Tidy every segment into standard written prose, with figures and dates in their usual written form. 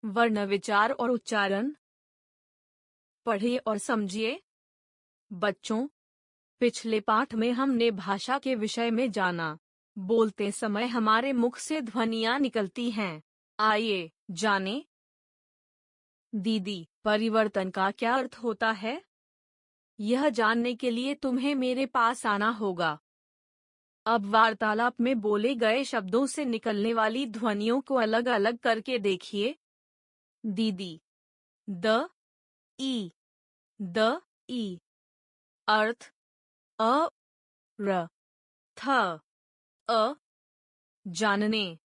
वर्ण विचार और उच्चारण। पढ़िए और समझिए। बच्चों, पिछले पाठ में हमने भाषा के विषय में जाना। बोलते समय हमारे मुख से ध्वनियां निकलती हैं। आइए जानें। दीदी, परिवर्तन का क्या अर्थ होता है? यह जानने के लिए तुम्हें मेरे पास आना होगा। अब वार्तालाप में बोले गए शब्दों से निकलने वाली ध्वनियों को अलग अलग करके देखिए। दीदी, द, ई, द, ई। अर्थ, अ, र, थ, अ। जानने,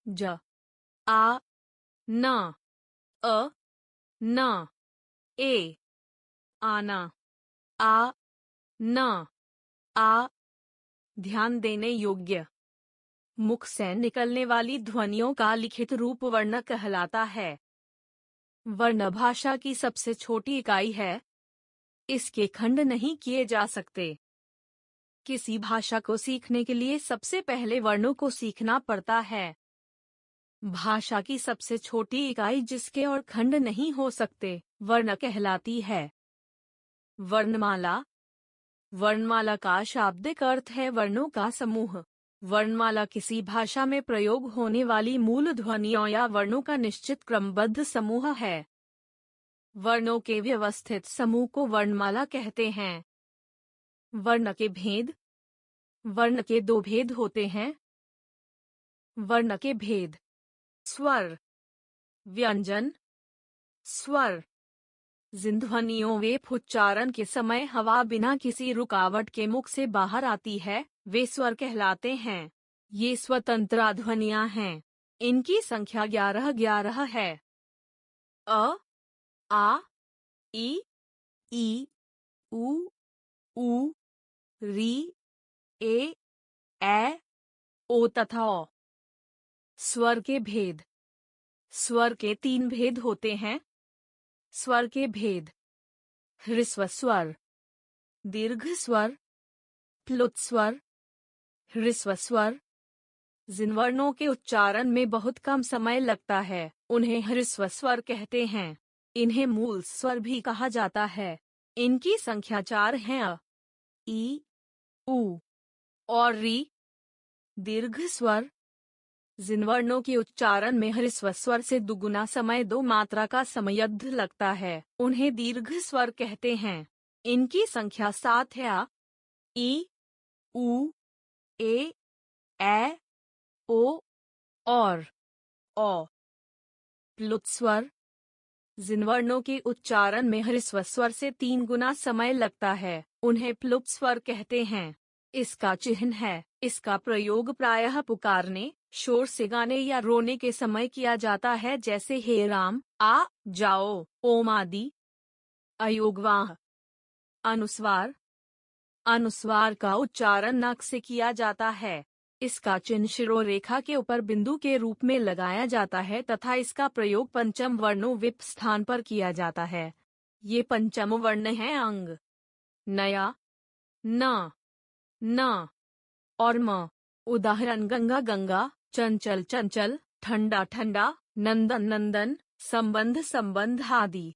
ज, आ, न, अ, न, ए। आना, आ, न, आ। ध्यान देने योग्य। मुख से निकलने वाली ध्वनियों का लिखित रूप वर्ण कहलाता है। वर्ण भाषा की सबसे छोटी इकाई है। इसके खंड नहीं किए जा सकते। किसी भाषा को सीखने के लिए सबसे पहले वर्णों को सीखना पड़ता है। भाषा की सबसे छोटी इकाई जिसके और खंड नहीं हो सकते, वर्ण कहलाती है। वर्णमाला। वर्णमाला का शाब्दिक अर्थ है वर्णों का समूह। वर्णमाला किसी भाषा में प्रयोग होने वाली मूल ध्वनियों या वर्णों का निश्चित क्रमबद्ध समूह है। वर्णों के व्यवस्थित समूह को वर्णमाला कहते हैं। वर्ण के भेद। वर्ण के दो भेद होते हैं। वर्ण के भेद: स्वर, व्यंजन, स्वर। जिन ध्वनियों वे उच्चारण के समय हवा बिना किसी रुकावट के मुख से बाहर आती है, वे स्वर कहलाते हैं। ये स्वतंत्र ध्वनियां हैं। इनकी संख्या 11 है। अ, आ, ई, उ, री, ए, ओ तथा औ। स्वर के भेद। स्वर के 3 भेद होते हैं। स्वर के भेद: ह्रस्व स्वर, दीर्घ स्वर, प्लुत स्वर। ह्रस्व स्वर। जिन वर्णों के उच्चारण में बहुत कम समय लगता है, उन्हें ह्रस्व स्वर कहते हैं। इन्हें मूल स्वर भी कहा जाता है। इनकी संख्या 4 है: अ, ई, उ और री। दीर्घ स्वर। जिन वर्णों के उच्चारण में ह्रस्व स्वर से दुगुना समय 2 मात्रा का समयद्ध लगता है, उन्हें दीर्घ स्वर कहते हैं। इनकी संख्या 7 है: आ, ई, उ, ए, ओ और औ। प्लुत स्वर। जिन वर्णों के उच्चारण में ह्रस्व स्वर से 3 गुना समय लगता है, उन्हें प्लुत स्वर कहते हैं। इसका चिह्न है। इसका प्रयोग प्रायः पुकारने, शोर से गाने या रोने के समय किया जाता है, जैसे हे राम, आ जाओ, ओम आदि। अयोगवाह। अनुस्वार। अनुस्वार का उच्चारण नाक से किया जाता है। इसका चिन्ह शिरोरेखा के ऊपर बिंदु के रूप में लगाया जाता है तथा इसका प्रयोग पंचम वर्णों विप स्थान पर किया जाता है। ये पंचम वर्ण हैं अंग, नया, न, न और म। उदाहरण: गंगा गंगा, चंचल चंचल, ठंडा ठंडा, नंदन नंदन, संबंध संबंध आदि।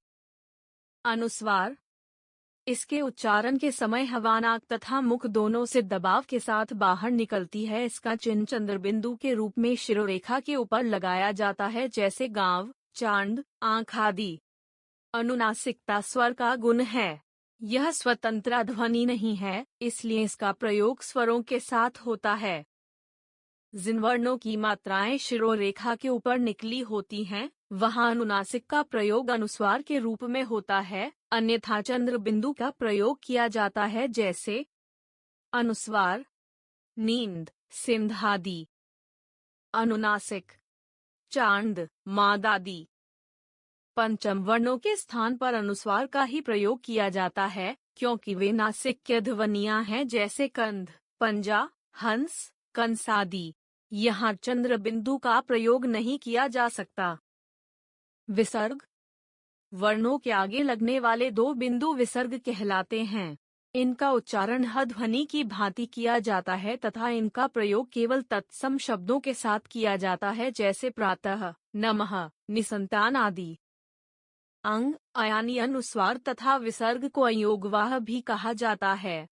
अनुस्वार। इसके उच्चारण के समय हवा नाक तथा मुख दोनों से दबाव के साथ बाहर निकलती है। इसका चिन्ह चंद्रबिंदु के रूप में शिरोरेखा के ऊपर लगाया जाता है, जैसे गांव, चांद, आंख आदि। अनुनासिकता स्वर का गुण है। यह स्वतंत्र ध्वनि नहीं है, इसलिए इसका प्रयोग स्वरों के साथ होता है। जिन वर्णों की मात्राएं शिरोरेखा के ऊपर निकली होती हैं, वहां अनुनासिक का प्रयोग अनुस्वार के रूप में होता है, अन्यथा चंद्र बिंदु का प्रयोग किया जाता है, जैसे अनुस्वार, नींद, सिंध आदि। अनुनासिक, चांद, माद आदि। पंचम वर्णों के स्थान पर अनुस्वार का ही प्रयोग किया जाता है, क्योंकि वे नासिक्य ध्वनियां हैं, जैसे कंध, पंजा, हंस, कंस आदि। यहाँ चंद्र बिंदु का प्रयोग नहीं किया जा सकता। विसर्ग। वर्णों के आगे लगने वाले 2 बिंदु विसर्ग कहलाते हैं। इनका उच्चारण ह ध्वनि की भांति किया जाता है तथा इनका प्रयोग केवल तत्सम शब्दों के साथ किया जाता है, जैसे प्रातः, नमः, निसंतान आदि। अंग, यानी अनुस्वार तथा विसर्ग को अयोगवाह भी कहा जाता है।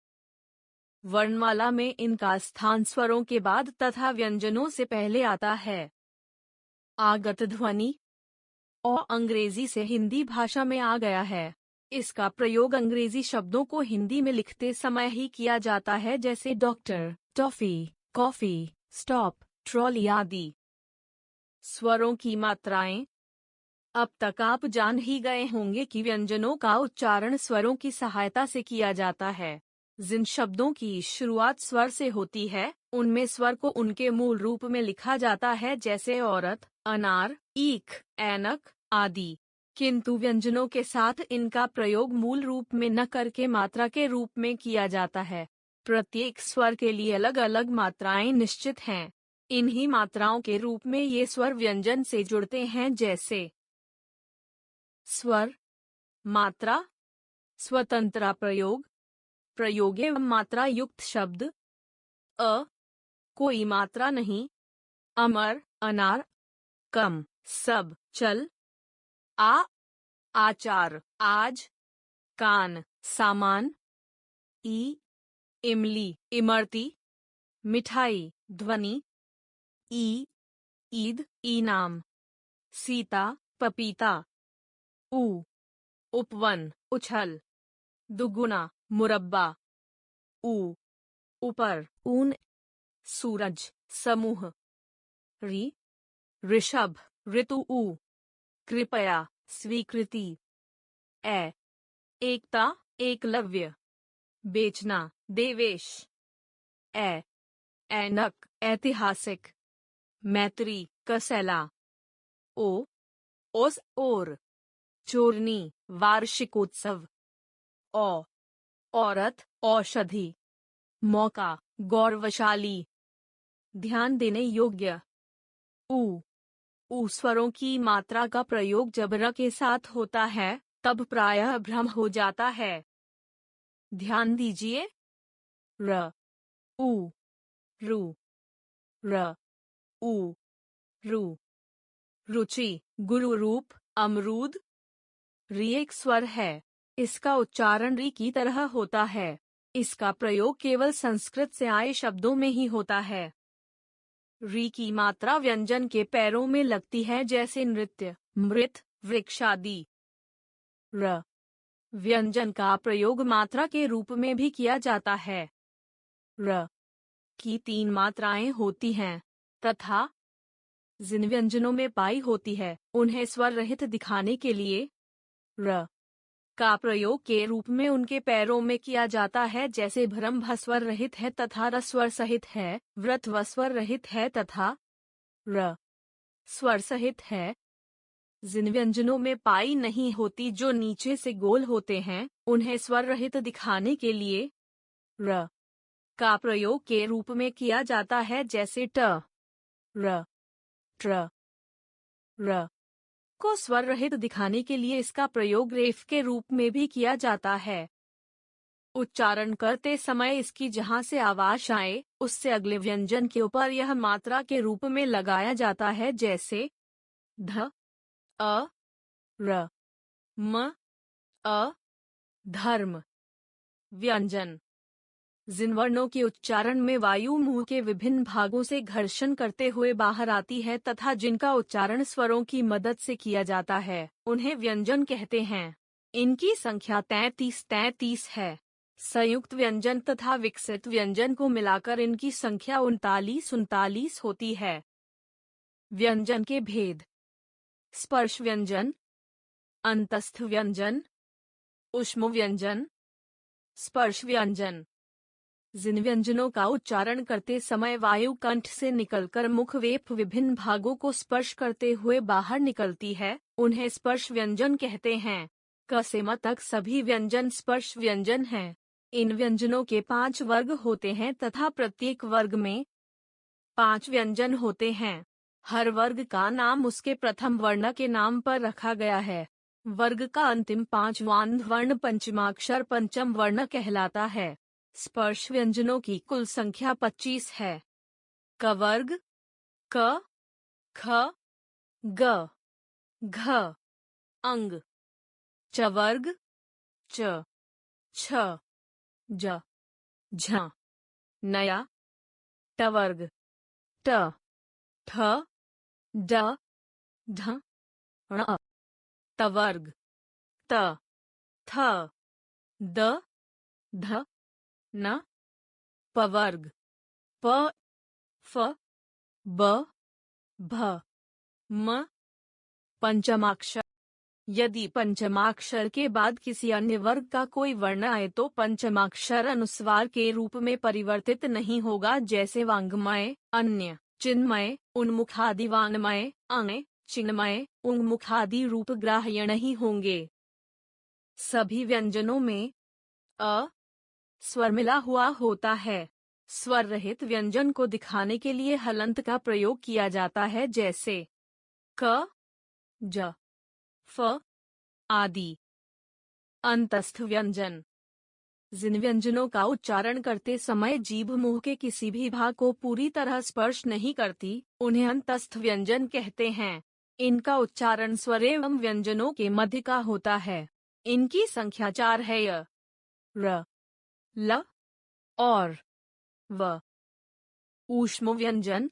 वर्णमाला में इनका स्थान स्वरों के बाद तथा व्यंजनों से पहले आता है। आगत ध्वनि अ अंग्रेजी से हिंदी भाषा में आ गया है। इसका प्रयोग अंग्रेजी शब्दों को हिंदी में लिखते समय ही किया जाता है, जैसे doctor, toffee, coffee, stop, trolley आदि। स्वरों की मात्राएं। अब तक आप जान ही गए होंगे कि व्यंजनों का उच्चारण स्वरों की सहायता से किया जाता है। जिन शब्दों की शुरुआत स्वर से होती है, उनमें स्वर को उनके मूल रूप में लिखा जाता है, जैसे औरत, अनार, ईख, ऐनक आदि। किंतु व्यंजनों के साथ इनका प्रयोग मूल रूप में न करके मात्रा के रूप में किया जाता है। प्रत्येक स्वर के लिए अलग अलग मात्राएं निश्चित हैं। इन्हीं मात्राओं के रूप में ये स्वर व्यंजन से जुड़ते हैं, जैसे स्वर, मात्रा, स्वतंत्र प्रयोग, प्रयोग एवं मात्रा युक्त शब्द। अ, कोई मात्रा नहीं, अमर, अनार, कम, सब, चल, आ, आचार, आज, कान, सामान, ई, इमली, इमरती, मिठाई, ध्वनि, ई, ईद, इनाम, सीता, पपीता, ऊ, उपवन, उछल, दुगुना, मुरब्बा, ऊ, ऊपर, ऊन, सूरज, समूह, री, ऋषभ, ऋतु, ऊ, कृपया, स्वीकृति, ए, एकता, एकलव्य, बेचना, देवेश, ए, ऐनक, ऐतिहासिक, मैत्री, कसैला, ओ, ओस, और, चोरनी, वार्षिकोत्सव, औ, औरत, औषधि, मौका, गौरवशाली, ध्यान देने योग्य, ऊ स्वरों की मात्रा का प्रयोग जब र के साथ होता है, तब प्रायः भ्रम हो जाता है। ध्यान दीजिए, र, ऊ, रु, र, ऊ, रु, रुचि, गुरु रूप, अमरूद। री एक स्वर है। इसका उच्चारण री की तरह होता है। इसका प्रयोग केवल संस्कृत से आए शब्दों में ही होता है। री की मात्रा व्यंजन के पैरों में लगती है, जैसे नृत्य, मृत, वृक्ष आदि। र, व्यंजन का प्रयोग मात्रा के रूप में भी किया जाता है। र की 3 मात्राएं होती हैं तथा जिन व्यंजनों में पाई होती है, उन्हें स्वर रहित दिखाने के लिए र का प्रयोग के रूप में उनके पैरों में किया जाता है, जैसे भ्रम स्वर रहित है तथा र स्वर सहित है, व्रत व स्वर रहित है तथा र स्वर सहित है। जिन व्यंजनों में पाई नहीं होती, जो नीचे से गोल होते हैं, उन्हें स्वर रहित दिखाने के लिए र का प्रयोग के रूप में किया जाता है, जैसे ट, र, ट्र, र को स्वर रहित दिखाने के लिए इसका प्रयोग रेफ के रूप में भी किया जाता है। उच्चारण करते समय इसकी जहां से आवाज आए, उससे अगले व्यंजन के ऊपर यह मात्रा के रूप में लगाया जाता है, जैसे ध, अ, र, म, अ, धर्म। व्यंजन। जिन वर्णों के उच्चारण में वायु मुंह के विभिन्न भागों से घर्षण करते हुए बाहर आती है तथा जिनका उच्चारण स्वरों की मदद से किया जाता है, उन्हें व्यंजन कहते हैं। इनकी संख्या 33 है। संयुक्त व्यंजन तथा विकसित व्यंजन को मिलाकर इनकी संख्या 39 होती है। व्यंजन के भेद। स्पर्श व्यंजन, अंतस्थ व्यंजन, ऊष्म व्यंजन, स्पर्श व्यंजन। जिन व्यंजनों का उच्चारण करते समय वायु कंठ से निकलकर मुख वेप विभिन्न भागों को स्पर्श करते हुए बाहर निकलती है, उन्हें स्पर्श व्यंजन कहते हैं। क से म तक सभी व्यंजन स्पर्श व्यंजन हैं। इन व्यंजनों के 5 वर्ग होते हैं तथा प्रत्येक वर्ग में 5 व्यंजन होते हैं। हर वर्ग का नाम उसके प्रथम वर्ण के नाम पर रखा गया है। वर्ग का अंतिम पांचवां वर्ण पंचमाक्षर पंचम वर्ण कहलाता है। स्पर्श व्यंजनों की कुल संख्या 25 है। क वर्ग क, ख, ग, घ, अंग। च वर्ग च, छ, ज, झ, नया। ट वर्ग ट, ठ, ड, ढ, ण। त वर्ग त, थ, द, ध, न। प वर्ग प, फ, ब, भ, म। पंचमाक्षर। यदि पंचमाक्षर के बाद किसी अन्य वर्ग का कोई वर्ण आए तो पंचमाक्षर अनुस्वार के रूप में परिवर्तित नहीं होगा, जैसे वांग्मय, अन्य, चिन्मय, उन्मुखादि। वाङ्मय, अण्, चिन्मय, उन्मुखादि रूप ग्राह्य नहीं होंगे। सभी व्यंजनों में अ स्वर मिला हुआ होता है। स्वर रहित व्यंजन को दिखाने के लिए हलंत का प्रयोग किया जाता है, जैसे क, ज, फ आदि। अंतस्थ व्यंजन। जिन व्यंजनों का उच्चारण करते समय जीभ मुंह के किसी भी भाग को पूरी तरह स्पर्श नहीं करती, उन्हें अंतस्थ व्यंजन कहते हैं। इनका उच्चारण स्वर एवं व्यंजनों के मध्य का होता है। इनकी संख्या 4 है। य, र, ल और व। ऊष्म व्यंजन।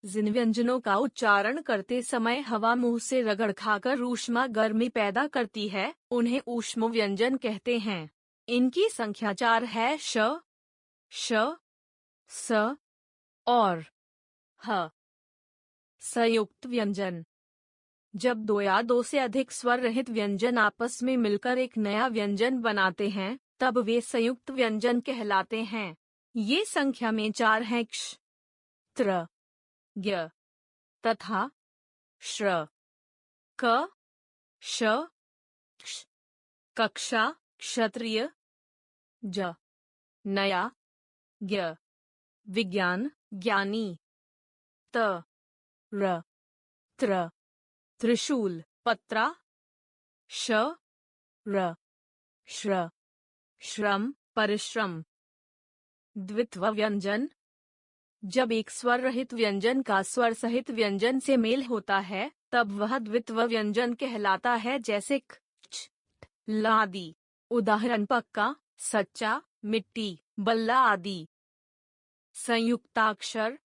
जिन व्यंजनों का उच्चारण करते समय हवा मुंह से रगड़ खाकर ऊष्मा गर्मी पैदा करती है, उन्हें ऊष्म व्यंजन कहते हैं। इनकी संख्या 4 है। श, श, स और ह। संयुक्त व्यंजन। जब दो या दो से अधिक स्वर रहित व्यंजन आपस में मिलकर एक नया व्यंजन बनाते हैं, तब वे संयुक्त व्यंजन कहलाते हैं। ये संख्या में 4 हैं। क्ष, त्र, ज्ञ तथा श्र। क, श, क्ष, कक्षा, क्षत्रिय। ज, नया, ज्ञ, विज्ञान, ज्ञानी। त, र, त्र, त्रिशूल, पत्रा। श, र, श्र, श्रम, परिश्रम। द्वित्व व्यंजन। जब एक स्वर रहित व्यंजन का स्वर सहित व्यंजन से मेल होता है, तब वह द्वित्व व्यंजन कहलाता है, जैसे क, छ, ट, ल आदि। उदाहरण पक्का, सच्चा, मिट्टी, बल्ला आदि। संयुक्ताक्षर।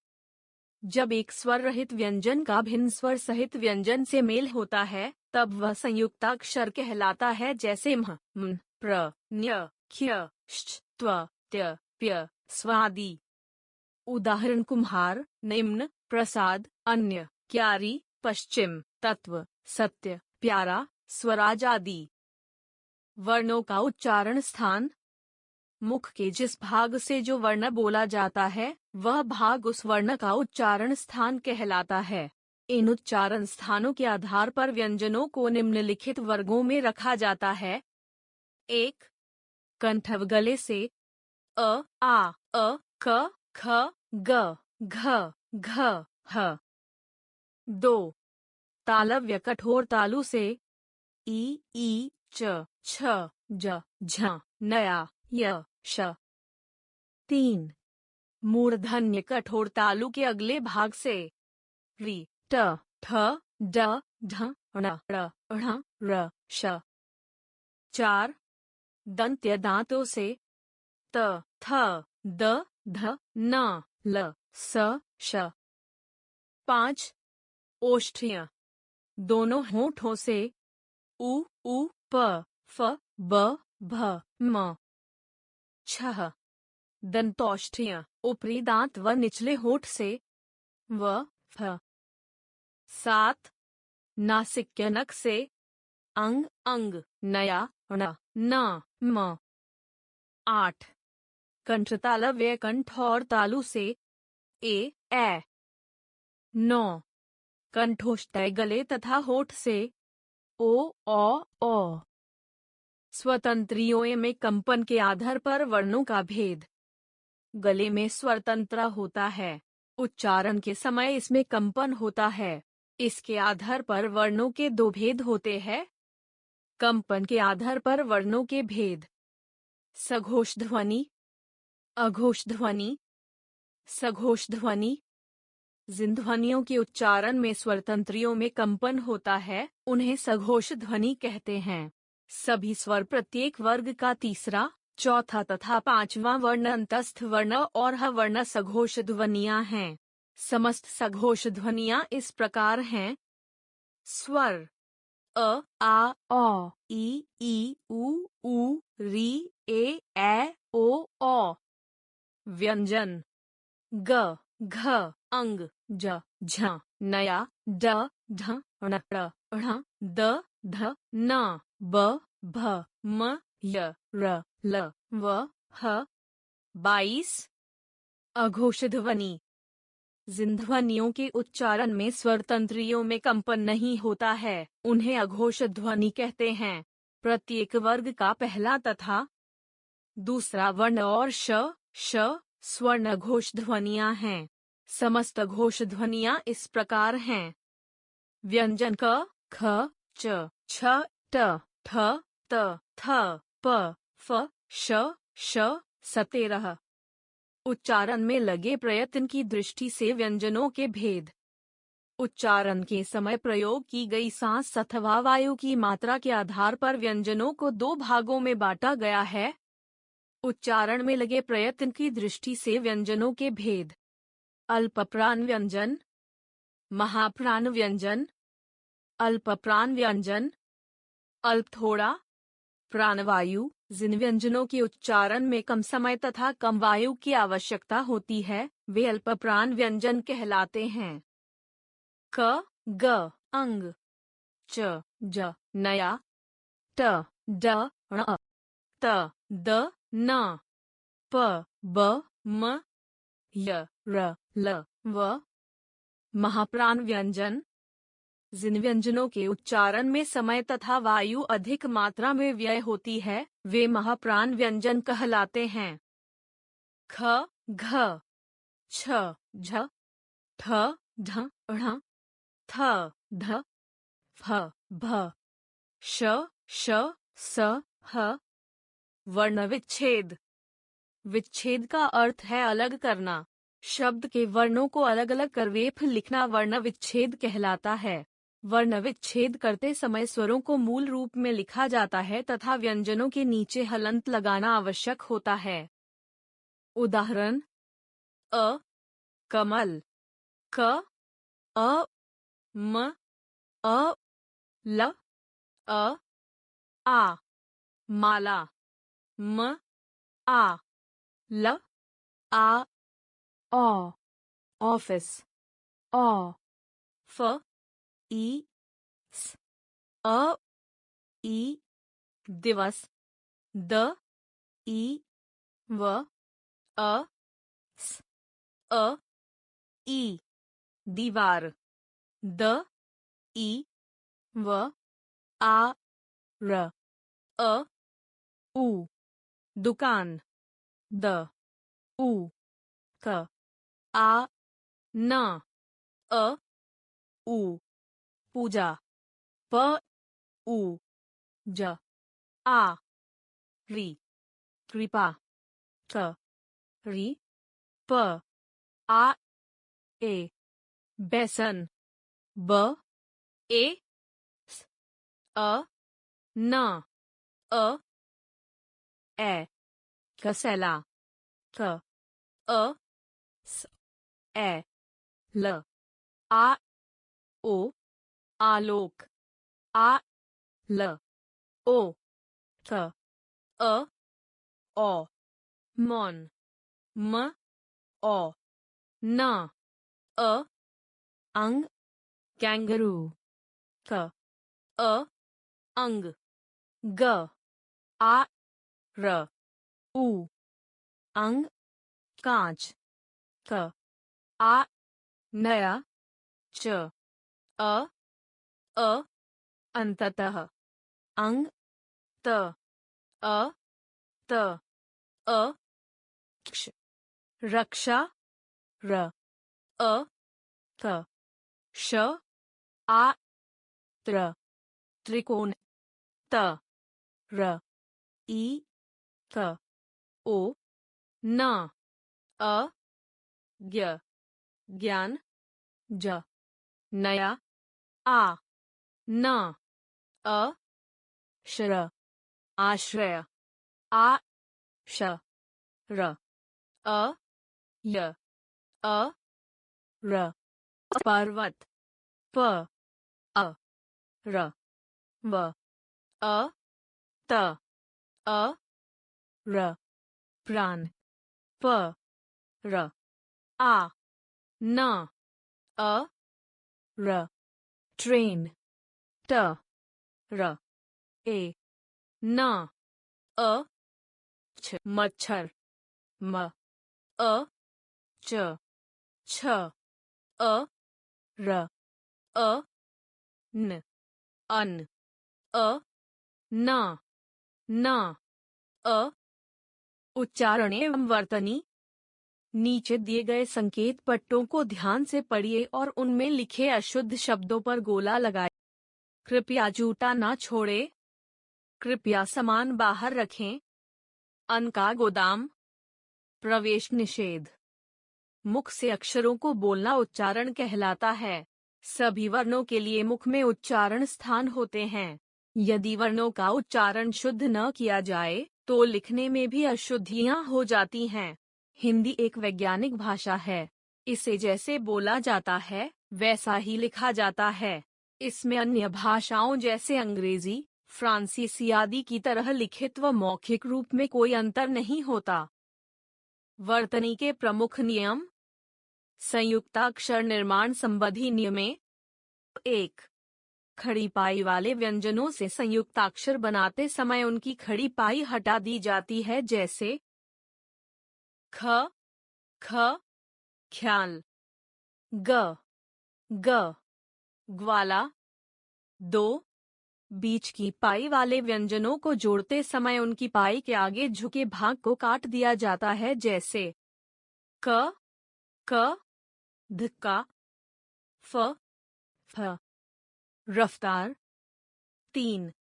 जब एक स्वर रहित व्यंजन का भिन्न स्वर सहित व्यंजन से मेल होता है, तब वह संयुक्ताक्षर कहलाता है, जैसे म्ह, म्न, प्र, न्य, क्ष्य, श्च, त्व, त्य, प्य, स्व आदि। उदाहरण कुम्हार, निम्न, प्रसाद, अन्य, क्यारी, पश्चिम, तत्व, सत्य, प्यारा, स्वराज आदि। वर्णों का उच्चारण स्थान। मुख के जिस भाग से जो वर्ण बोला जाता है, वह भाग उस वर्ण का उच्चारण स्थान कहलाता है। इन उच्चारण स्थानों के आधार पर व्यंजनों को निम्नलिखित वर्गों में रखा जाता है। 1. कंठव गले से अ, आ, क, ख, ग, घ, घ, ह। 2. तालव्य कठोर तालु से ई, च, छ, ज, झ, नया, य, श। 3. मूर्धन्य कठोर तालु के अगले भाग से रि, ट, ठ, ड, ढ, ण, ड़, ढ़, र, श। 4. दंत्य दांतों से त, थ, द, ध, न, ल, स, श। 5. ओष्ठ्य दोनों होठों से उ, प, फ, ब, भ, म। 6. दंतौष्ठ्य ऊपरी दांत व निचले होठ से व, फ। 7. नासिक्यनक से अंग, अंग, नया, ण, न, म। 8. कंठतालव्य कंठ और तालु से ए, 9. कंठोष्ठ्य गले तथा होठ से ओ, औ। स्वतंत्रियों में कंपन के आधार पर वर्णों का भेद। गले में स्वतंत्र होता है, उच्चारण के समय इसमें कंपन होता है। इसके आधार पर वर्णों के दो भेद होते हैं। कंपन के आधार पर वर्णों के भेद। सघोष ध्वनि, अघोष ध्वनि, सघोष ध्वनि। जिन ध्वनियों के उच्चारण में स्वरतंत्रियों में कंपन होता है उन्हें सघोष ध्वनि कहते हैं। सभी स्वर प्रत्येक वर्ग का तीसरा, चौथा तथा पांचवा वर्ण अंतस्थ वर्ण और ह वर्ण सघोष ध्वनियां हैं। समस्त सघोष ध्वनियां इस प्रकार हैं। स्वर अ, आ, औ, ई, उ, री, ए, ओ। व्यंजन ग, घ, अंग, ज, झ, नया, ड, ढ, ण, ढ़, द, ध, न, ब, भ, म, य, र, ल, व, ह। 22 अघोष ध्वनि। जिन ध्वनियों के उच्चारण में स्वरतंत्रियों में कंपन नहीं होता है उन्हें अघोष ध्वनि कहते हैं। प्रत्येक वर्ग का पहला तथा दूसरा वर्ण और श स्वर्ण घोष ध्वनियां हैं। समस्त घोष ध्वनियां इस प्रकार हैं। व्यंजन क, ख, च, छ, ट, ठ, त, थ, प, फ, श, 17 उच्चारण में लगे प्रयत्न की दृष्टि से व्यंजनों के भेद। उच्चारण के समय प्रयोग की गई सांस अथवा वायु की मात्रा के आधार पर व्यंजनों को दो भागों में बांटा गया है। उच्चारण में लगे प्रयत्न की दृष्टि से व्यंजनों के भेद। अल्पप्राण व्यंजन, महाप्राण व्यंजन, अल्पप्राण व्यंजन, अल्प थोड़ा, प्राणवायु। जिन व्यंजनों के उच्चारण में कम समय तथा कम वायु की आवश्यकता होती है वे अल्पप्राण व्यंजन कहलाते हैं। क, ग, अंग, च, ज, नया, ट, ड, ण, त, द, न, प, ब, म, य, र, ल, व। महाप्राण व्यंजन। जिन व्यंजनों के उच्चारण में समय तथा वायु अधिक मात्रा में व्यय होती है वे महाप्राण व्यंजन कहलाते हैं। ख, घ, छ, झ, ठ, ढ, ढ़, थ, ध, फ, भ, श, स, ह। वर्ण विच्छेद। विच्छेद का अर्थ है अलग करना। शब्द के वर्णों को अलग अलग करवेफ लिखना वर्ण विच्छेद कहलाता है। वर्ण विच्छेद करते समय स्वरों को मूल रूप में लिखा जाता है तथा व्यंजनों के नीचे हलंत लगाना आवश्यक होता है। उदाहरण अ, कमल, क, अ, म, अ, ल, अ, आ, माला, म, आ, ल, आ, औ, ऑफिस, औ, फ, ई, स, अ, ई, दिवस, द, ई, व, अ, स, अ, ई, दीवार, द, ई, व, आ, र, अ, उ, दुकान, द, उ, क, आ, न, अ, उ, पूजा, प, उ, ज, आ, री, कृपा, क, री, प, आ, ए, बेसन, ब, ए, स, अ, न, अ, ए, कसेला, क, अ, स, ए, ल, आ, ओ, आलोक, आ, ल, ओ, क, अ, ओ, मौन, म, ओ, न, अ, अंग, कैंगरू, क, अ, अंग, ग, आ, र, उ, अंग, कांच, क, आ, नया, च, अ, अंततः, अंग, त, अ, त, अ, क्ष, रक्षा, र, अ, क, श, आ, त्र, त्रिकोण, त र ई क ओ न अ ज्ञ ज्ञान ज नया आ न अ श्र आश्रय आ श र अ य अ र पर्वत प अ र व अ त अ र प्राण प र आ न अ र ट्रेन ट र ए न अ छ मच्छर म अ च छ अ र अ न अन अ न न अ उच्चारण एवं वर्तनी। नीचे दिए गए संकेत पट्टों को ध्यान से पढ़िए और उनमें लिखे अशुद्ध शब्दों पर गोला लगाएं। कृपया जूता ना छोड़े। कृपया सामान बाहर रखें। अन्न का गोदाम। प्रवेश निषेध। मुख से अक्षरों को बोलना उच्चारण कहलाता है। सभी वर्णों के लिए मुख में उच्चारण स्थान होते हैं। यदि वर्णों का उच्चारण शुद्ध न किया जाए तो लिखने में भी अशुद्धियां हो जाती हैं। हिंदी एक वैज्ञानिक भाषा है। इसे जैसे बोला जाता है वैसा ही लिखा जाता है। इसमें अन्य भाषाओं जैसे अंग्रेजी, फ्रांसीसी आदि की तरह लिखित व मौखिक रूप में कोई अंतर नहीं होता। वर्तनी के प्रमुख नियम। संयुक्ताक्षर निर्माण संबंधी नियमें। 1. खड़ी पाई वाले व्यंजनों से संयुक्ताक्षर बनाते समय उनकी खड़ी पाई हटा दी जाती है, जैसे ख, ख, ख्याल, ग, ग, ग्वाला। 2. बीच की पाई वाले व्यंजनों को जोड़ते समय उनकी पाई के आगे झुके भाग को काट दिया जाता है, जैसे क, क, धक्का, फ, फ, रफ्तार। 3.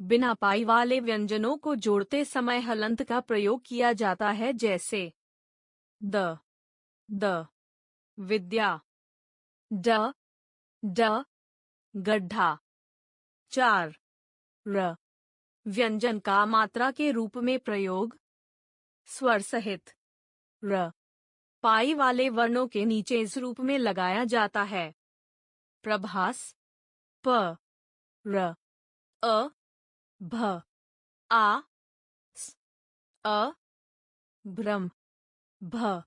बिना पाई वाले व्यंजनों को जोड़ते समय हलंत का प्रयोग किया जाता है, जैसे द, द, विद्या, ड, ड, गड्ढा। 4. र व्यंजन का मात्रा के रूप में प्रयोग। स्वर सहित र पाई वाले वर्णों के नीचे इस रूप में लगाया जाता है। प्रभास। प, र, अ, भ, आ, स, अ, भ्रम, भ,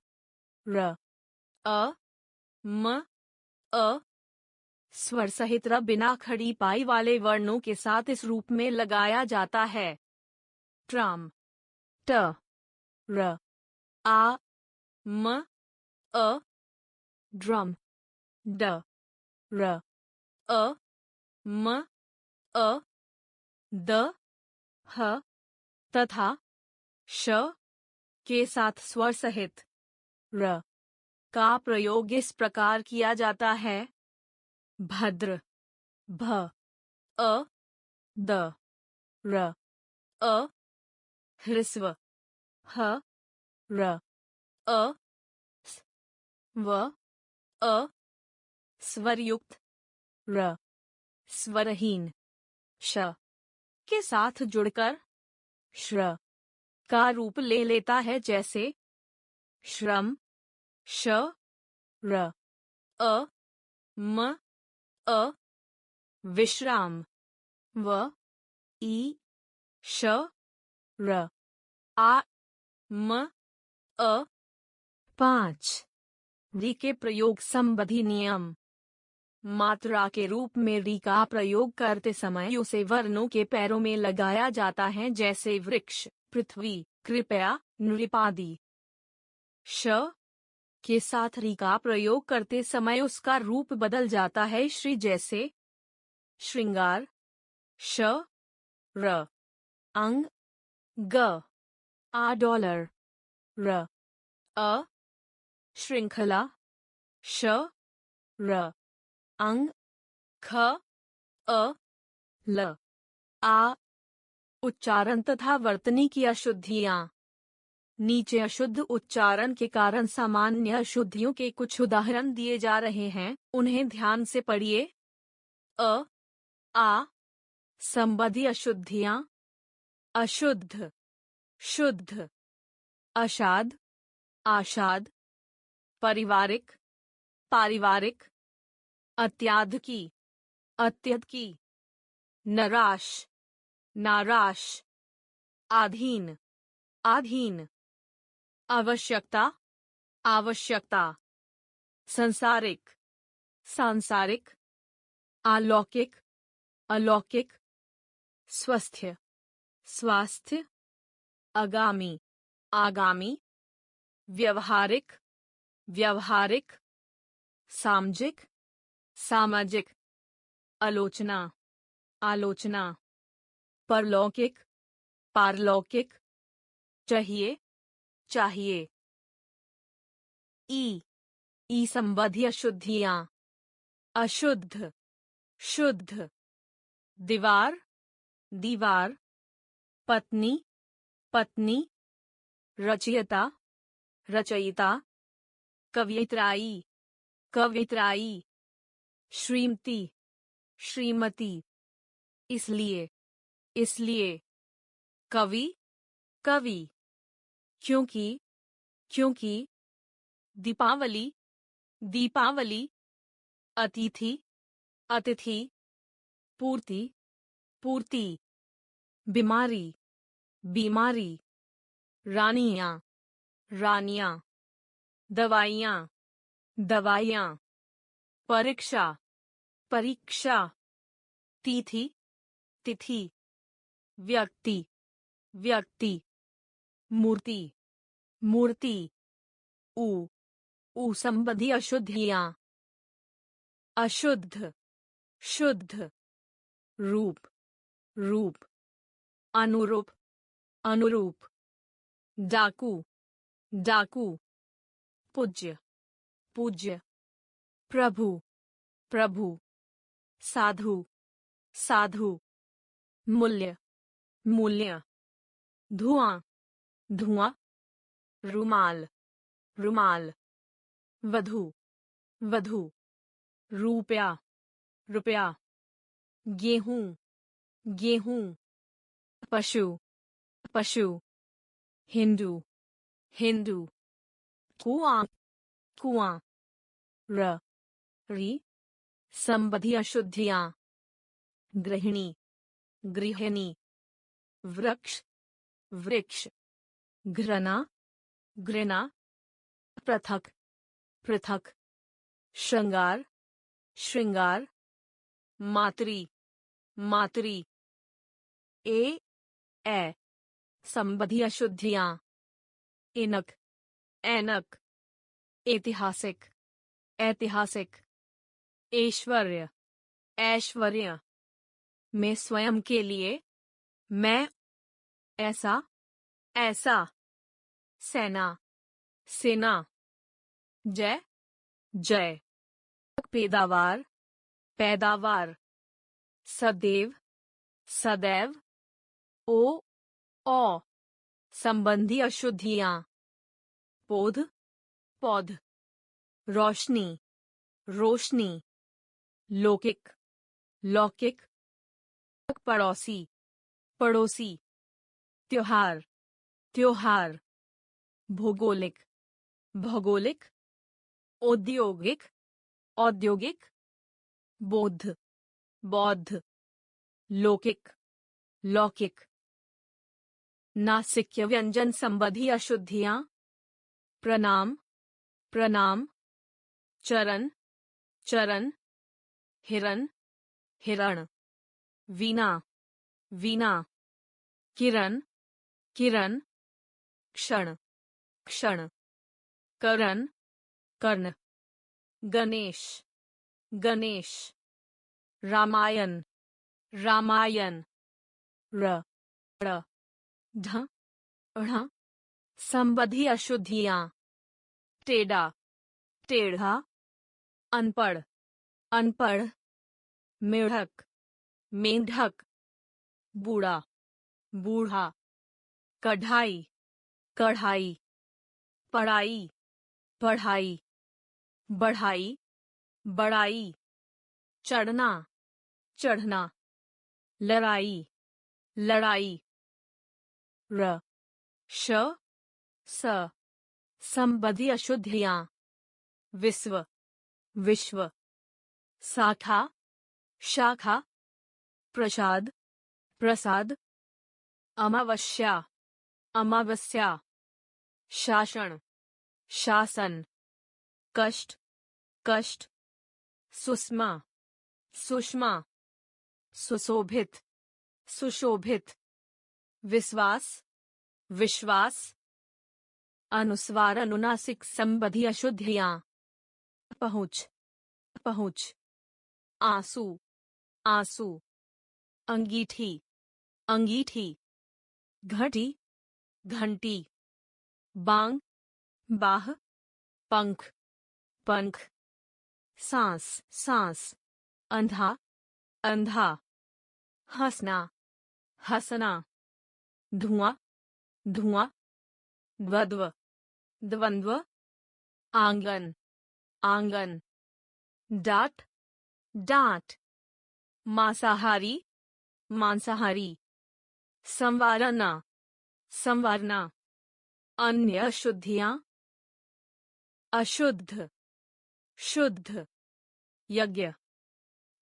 र, अ, म, अ। स्वर सहित र बिना खड़ी पाई वाले वर्णों के साथ इस रूप में लगाया जाता है। ट्राम। ट, र, आ, म, अ, ड्रम, ड, र, अ, म, अ, द, ह, तथा श के साथ स्वर सहित र का प्रयोग इस प्रकार किया जाता है। भद्र, भ, अ, द, र, अ, ह्रस्व, ह, र, अ, स, व, अ, स्वरयुक्त, र, स्वरहीन, श के साथ जुड़कर श्र का रूप ले लेता है, जैसे श्रम, श, र, अ, म, अ, विश्राम, व, ई, श, र, आ, म, अ। 5. री के प्रयोग संबंधी नियम। मात्रा के रूप में री का प्रयोग करते समय उसे वर्णों के पैरों में लगाया जाता है, जैसे वृक्ष, पृथ्वी, कृपया, नृपादि। श के साथ री का प्रयोग करते समय उसका रूप बदल जाता है, श्री, जैसे श्रृंगार, श, र, अंग, ग, आ, डॉलर, र, अ, श्रृंखला, श, र, अंग, ख, अ, ल, आ, उच्चारण तथा वर्तनी की अशुद्धियां। नीचे अशुद्ध उच्चारण के कारण सामान्य अशुद्धियों के कुछ उदाहरण दिए जा रहे हैं, उन्हें ध्यान से पढ़िए। अ, आ, संबंधी अशुद्धियां। अशुद्ध, शुद्ध, अषाद, आषाद। पारिवारिक, पारिवारिक। अत्याधिकी, अत्यधिकी। नराश, नाराश। आधीन, आधीन। आवश्यकता, आवश्यकता। संसारिक, सांसारिक। अलौकिक, अलौकिक। स्वस्थ्य, स्वास्थ्य। आगामी, आगामी। व्यवहारिक, व्यवहारिक। सामाजिक, सामाजिक। आलोचना, आलोचना। परलौकिक, पारलौकिक। चाहिए, चाहिए। ई संबंधी अशुद्धियां। अशुद्ध, शुद्ध। दीवार, दीवार। पत्नी, पत्नी। रचयिता, रचयिता। कवित्राई, कवित्राई। श्रीमती, श्रीमती। इसलिए, इसलिए। कवि, कवि। क्योंकि, क्योंकि। दीपावली, दीपावली। अतिथि, अतिथि। पूर्ति, पूर्ति। बीमारी, बीमारी। रानियां, रानियां। दवाइयां, दवाइयां। परीक्षा, परीक्षा। तिथि, तिथि। व्यक्ति, व्यक्ति। मूर्ति, मूर्ति। ऊ संबंधी अशुद्धियां। अशुद्ध, शुद्ध। रूप, रूप। अनुरूप, अनुरूप। डाकू, डाकू। पूज्य, पूज्य। प्रभु, प्रभु। साधु, साधु। मूल्य, मूल्य। धुआं, धुआं। रुमाल, रुमाल। वधू, वधू। रुपया, रुपया। गेहूं, गेहूं। पशु, पशु। हिंदू, हिंदू। कुआं, कुआं। री संबंधी अशुद्धियां। गृहिणी, गृहिणी। वृक्ष, वृक्ष। घृणा, घृणा। पृथक, पृथक। श्रृंगार, श्रृंगार। मातरी, मातरी। ए संबंधी अशुद्धियां। इनक, ऐनक। ऐतिहासिक, ऐतिहासिक। ऐश्वर्य, ऐश्वर्य। मैं स्वयं के लिए, मैं। ऐसा, ऐसा। सेना, सेना। जय, जय। पैदावार, पैदावार। सदैव, सदैव। ओ संबंधी अशुद्धियां। पौध, पौध। रोशनी, रोशनी। लौकिक, लौकिक। पड़ोसी, पड़ोसी। त्योहार, त्योहार। भौगोलिक, भौगोलिक। औद्योगिक, औद्योगिक। बौद्ध, बौद्ध। लौकिक, लौकिक। नासिक्य व्यंजन संबंधी अशुद्धियां। प्रणाम, प्रणाम। चरण, चरण। हिरण, हिरण। वीणा, वीणा। किरण, किरण। क्षण, क्षण। करण, कर्ण। गणेश, गणेश। रामायण, रामायण। र ढ ढ़ संबंधी अशुद्धियां। टेढ़ा, टेढ़ा। अनपढ़, अनपढ़। मेढक, मेंढक। बूढ़ा, बूढ़ा, कढ़ाई, कढ़ाई, पढ़ाई, पढ़ाई, बढ़ाई, बढ़ाई, चढ़ना, चढ़ना, लड़ाई, लड़ाई। र, श, स, संबंधी अशुद्धियां। विश्व, विश्व, शाखा, शाखा, प्रसाद, प्रसाद, अमावस्या, अमावस्या, शासन, शासन, कष्ट, कष्ट, सुषमा, सुषमा, सुशोभित, सुशोभित, विश्वास, विश्वास, अनुस्वार अनुनासिक संबंधी अशुद्धियां। पहुंच, पहुंच, आंसू, आंसू, अंगीठी, अंगीठी, घटी, घंटी, बांग, बाह, पंख, पंख, सांस, सांस, अंधा, अंधा, हंसना, हंसना, धुआं, धुआं, द्वंद्व, द्वंद्व, आंगन, आंगन, डांट, डांट, मांसाहारी, मांसाहारी, संवारना, संवारना, अन्य अशुद्धियां। अशुद्ध, शुद्ध, यज्ञ,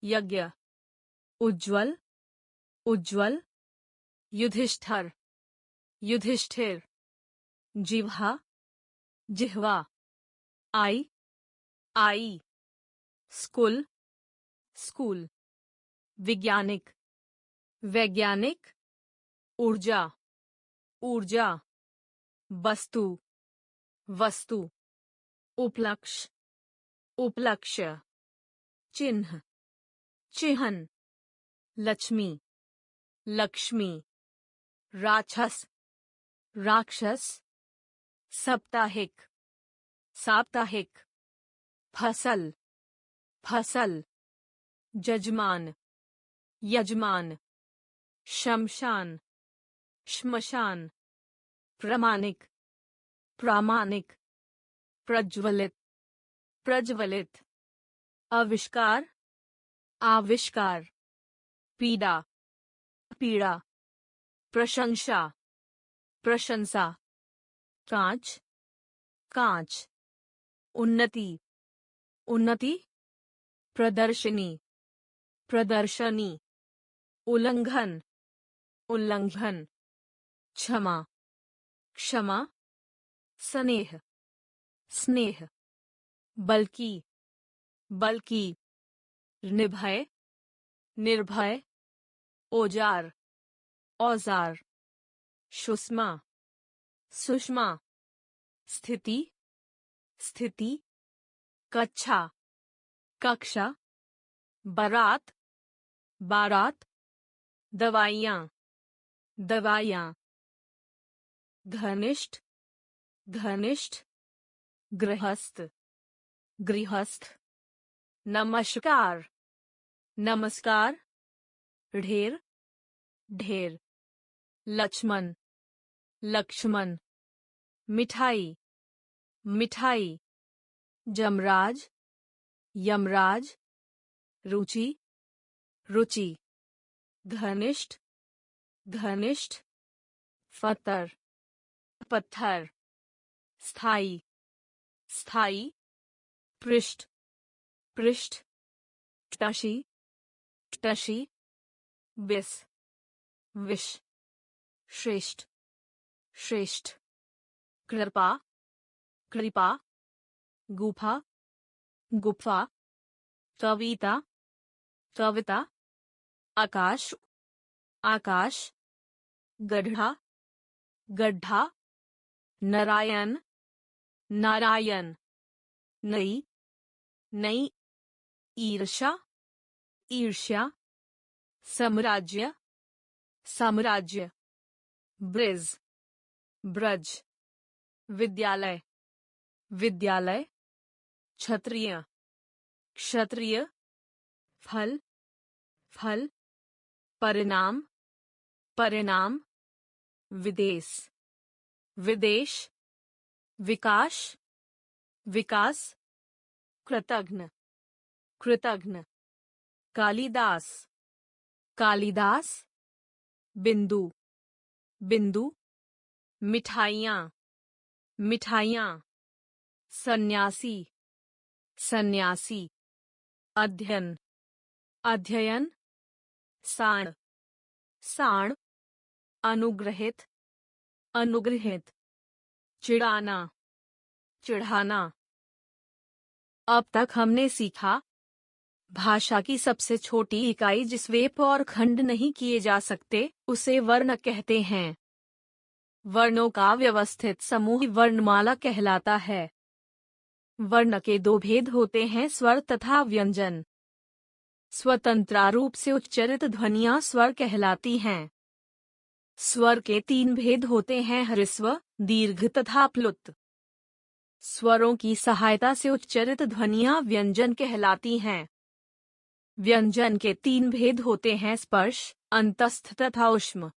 यज्ञ, उज्ज्वल, उज्ज्वल, युधिष्ठिर, युधिष्ठिर, जिह्वा, जिह्वा, आई, आई, स्कूल, स्कूल, वैज्ञानिक, वैज्ञानिक, ऊर्जा, ऊर्जा, वस्तु, वस्तु, उपलक्ष्य, उपलक्ष्य, चिन्ह, चिह्न, लक्ष्मी, लक्ष्मी, राक्षस, राक्षस, साप्ताहिक, साप्ताहिक, फसल, फसल, जजमान, यजमान, शमशान, श्मशान, प्रामाणिक, प्रामाणिक, प्रज्वलित, प्रज्वलित, आविष्कार, आविष्कार, पीड़ा, पीड़ा, प्रशंसा, प्रशंसा, कांच, कांच, उन्नति, उन्नति, प्रदर्शनी, प्रदर्शनी, उल्लंघन, उल्लंघन, क्षमा, क्षमा, स्नेह, स्नेह, बल्कि, बल्कि, निर्भय, निर्भय, औजार, औजार, सुषमा, सुषमा, स्थिति, स्थिति, कक्षा, कक्षा, बारात, बारात, दवाइयाँ, दवाइयाँ, घनिष्ठ, घनिष्ठ, गृहस्थ, गृहस्थ, नमस्कार, नमस्कार, ढेर, ढेर, लक्ष्मण, लक्ष्मण, मिठाई, मिठाई, जमराज, यमराज, रुचि, रुचि, घनिष्ठ, घनिष्ठ, फतर, पत्थर, स्थाई, स्थाई, पृष्ठ, पृष्ठ, टशी, टशी, विष, विष, श्रेष्ठ, श्रेष्ठ, कृपा, कृपा, गुफा, गुफा, कविता, कविता, आकाश, आकाश, गड्ढा, गड्ढा, नारायण, नारायण, नई, नई, ईर्ष्या, ईर्ष्या, साम्राज्य, साम्राज्य, ब्रिज, ब्रज, विद्यालय, विद्यालय, क्षत्रिय, क्षत्रिय, फल, फल, परिणाम, परिणाम, विदेश, विदेश, विकास, विकास, कृतघ्न, कृतघ्न, कालिदास, कालिदास, बिंदु, बिंदु, मिठाइयाँ, मिठाइयाँ, सन्यासी, सन्यासी, अध्ययन, अध्ययन, साण, साण, अनुग्रहित, अनुग्रहित, चिढ़ाना, चिढ़ाना। अब तक हमने सीखा भाषा की सबसे छोटी इकाई जिस वेप और खंड नहीं किए जा सकते उसे वर्ण कहते हैं। वर्णों का व्यवस्थित समूह वर्णमाला कहलाता है। वर्ण के दो भेद होते हैं, स्वर तथा व्यंजन। स्वतंत्र रूप से उच्चरित ध्वनियां स्वर कहलाती हैं। स्वर के तीन भेद होते हैं, ह्रस्व, दीर्घ तथा प्लुत। स्वरों की सहायता से उच्चरित ध्वनियां व्यंजन कहलाती हैं। व्यंजन के तीन भेद होते हैं, स्पर्श, अंतस्थ तथा ऊष्म।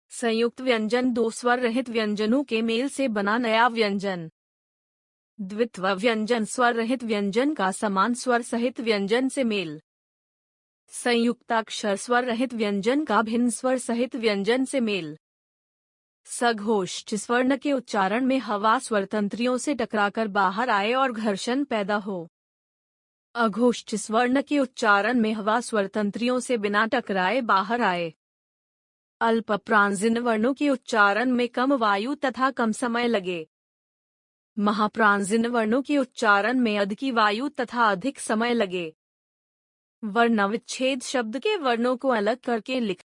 संयुक्त व्यंजन दो स्वर रहित व्यंजनों के मेल से बना नया व्यंजन। द्वित्व व्यंजन स्वर रहित व्यंजन का समान स्वर सहित व्यंजन से मेल। संयुक्ताक्षर स्वर रहित व्यंजन का भिन्न स्वर सहित व्यंजन से मेल। सघोष्ठ स्वर्ण के उच्चारण में हवा स्वरतंत्रियों से टकराकर बाहर आए और घर्षण पैदा हो। अघोष्ठ स्वर्ण के उच्चारण में हवा स्वरतंत्रियों से बिना टकराए बाहर आए। अल्प प्रांजीन वर्णों के उच्चारण में कम वायु तथा कम समय लगे। महाप्रांजीन वर्णों के उच्चारण में अधिक वायु तथा अधिक समय लगे। वर्णविच्छेद शब्द के वर्णों को अलग करके लिख